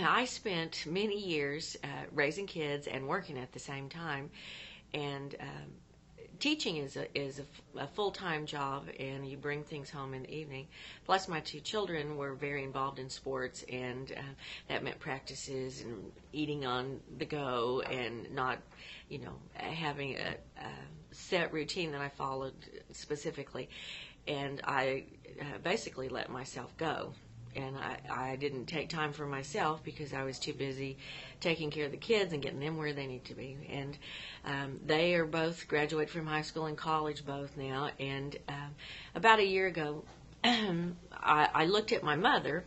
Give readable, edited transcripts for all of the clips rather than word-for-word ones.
I spent many years raising kids and working at the same time, and teaching is a full-time job, and you bring things home in the evening. Plus, my two children were very involved in sports, and that meant practices and eating on the go, and not, having a set routine that I followed specifically. And I basically let myself go. And I didn't take time for myself because I was too busy taking care of the kids and getting them where they need to be. And they are both graduated from high school and college both now. And about a year ago, I looked at my mother,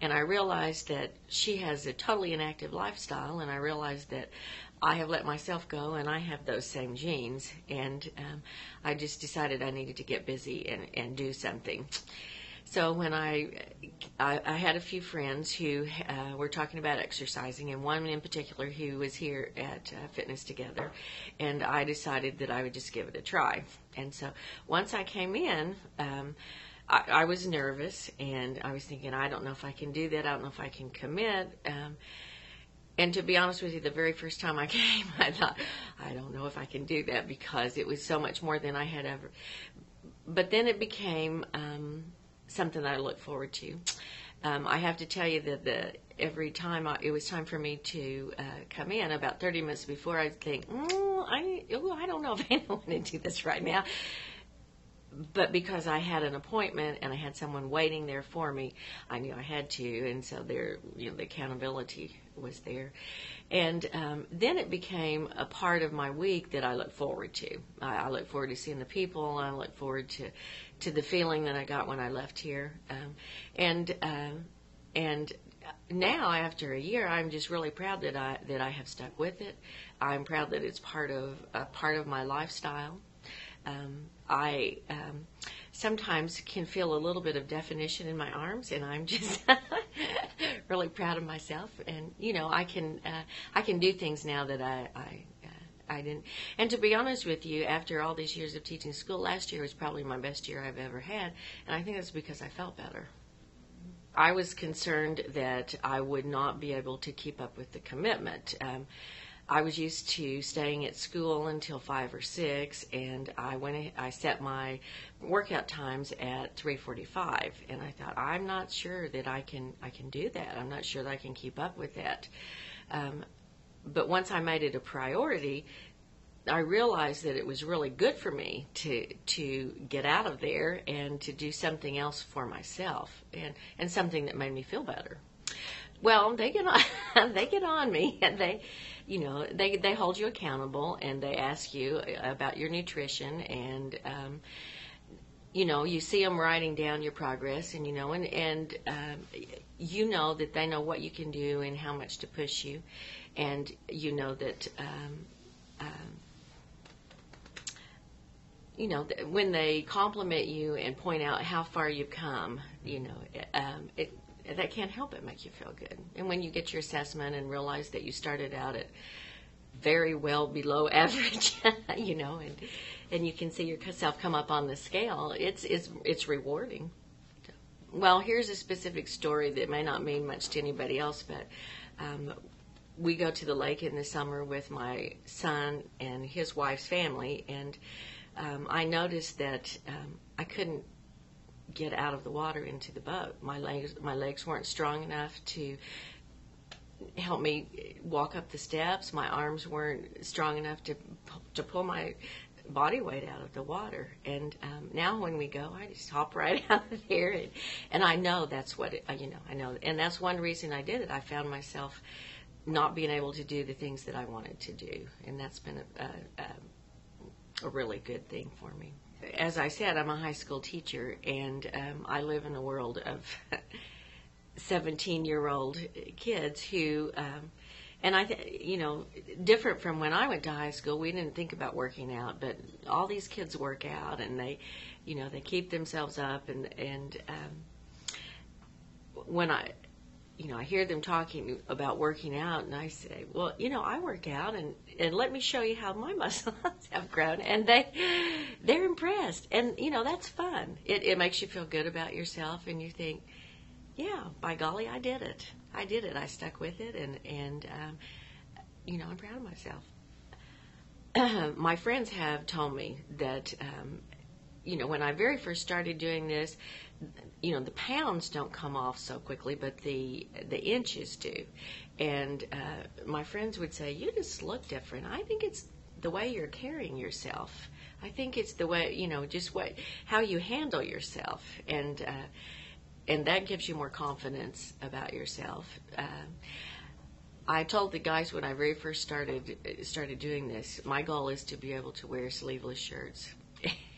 and I realized that she has a totally inactive lifestyle, and I realized that I have let myself go, and I have those same genes. And I just decided I needed to get busy and do something. So when I had a few friends who were talking about exercising, and one in particular who was here at Fitness Together, and I decided that I would just give it a try. And so once I came in, I was nervous, and I was thinking, I don't know if I can do that. I don't know if I can commit. And to be honest with you, the very first time I came, I thought, I don't know if I can do that, because it was so much more than I had ever. But then it became something that I look forward to. I have to tell you that every time it was time for me to come in, about 30 minutes before, I'd think, I don't know if I want to do this right now. But because I had an appointment and I had someone waiting there for me, I knew I had to, and so the accountability was there. And then it became a part of my week that I look forward to. I look forward to seeing the people. I look forward to the feeling that I got when I left here. And now, after a year, I'm just really proud that I have stuck with it. I'm proud that it's part of my lifestyle. I sometimes can feel a little bit of definition in my arms, and I'm just really proud of myself. And I can do things now that I didn't. And to be honest with you, after all these years of teaching school, last year was probably my best year I've ever had, and I think that's because I felt better. I was concerned that I would not be able to keep up with the commitment. I was used to staying at school until 5 or 6, and I set my workout times at 3:45, and I thought, I'm not sure that I can do that. I'm not sure that I can keep up with that. But once I made it a priority, I realized that it was really good for me to get out of there and to do something else for myself, and something that made me feel better. Well, they get on me, and they hold you accountable, and they ask you about your nutrition, and you see them writing down your progress, and you know that they know what you can do and how much to push you, and you know that when they compliment you and point out how far you've come, that can't help but make you feel good. And when you get your assessment and realize that you started out at very well below average, and you can see yourself come up on the scale, it's rewarding. Well, here's a specific story that may not mean much to anybody else, but we go to the lake in the summer with my son and his wife's family, and I noticed that I couldn't get out of the water into the boat. My legs weren't strong enough to help me walk up the steps. My arms weren't strong enough to pull my body weight out of the water. And now when we go, I just hop right out of there, and I know that's what I know, and that's one reason I did it. I found myself not being able to do the things that I wanted to do, and that's been a really good thing for me. As I said, I'm a high school teacher, and I live in a world of 17-year-old kids who, and different from when I went to high school. We didn't think about working out, but all these kids work out, and they keep themselves up, and when I hear them talking about working out, and I say, well, I work out, and let me show you how my muscles have grown, and they're impressed, and that's fun. It makes you feel good about yourself, and you think, yeah, by golly, I did it. I did it. I stuck with it, and I'm proud of myself. My friends have told me that, when I very first started doing this, the pounds don't come off so quickly, but the inches do. And my friends would say, "You just look different." I think it's the way you're carrying yourself. I think it's the way, just how you handle yourself, and that gives you more confidence about yourself. I told the guys when I very first started doing this, my goal is to be able to wear sleeveless shirts,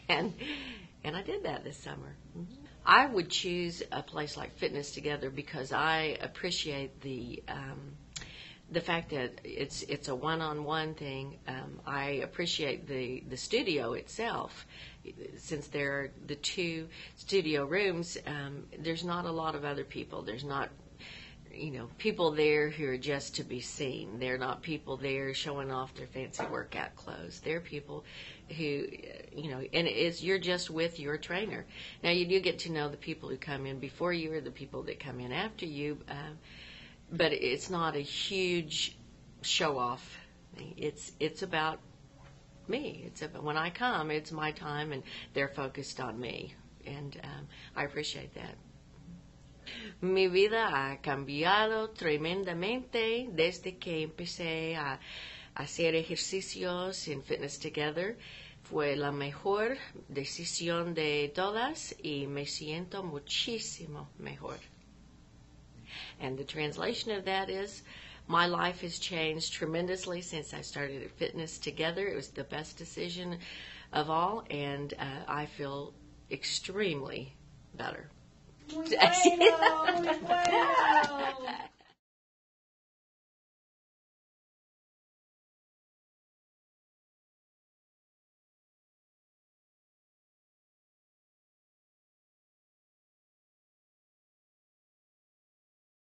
and I did that this summer. I would choose a place like Fitness Together because I appreciate the fact that it's a one-on-one thing. I appreciate the studio itself. Since there are the two studio rooms, there's not a lot of other people. There's not people there who are just to be seen. They're not people there showing off their fancy workout clothes. They're people who, and you're just with your trainer. Now, you do get to know the people who come in before you or the people that come in after you, but it's not a huge show-off. It's about me. It's about when I come, it's my time, and they're focused on me, and I appreciate that. Mi vida ha cambiado tremendamente desde que empecé a hacer ejercicios en Fitness Together. Fue la mejor decisión de todas y me siento muchísimo mejor. And the translation of that is, my life has changed tremendously since I started at Fitness Together. It was the best decision of all, and I feel extremely better. Muy bueno, muy bueno.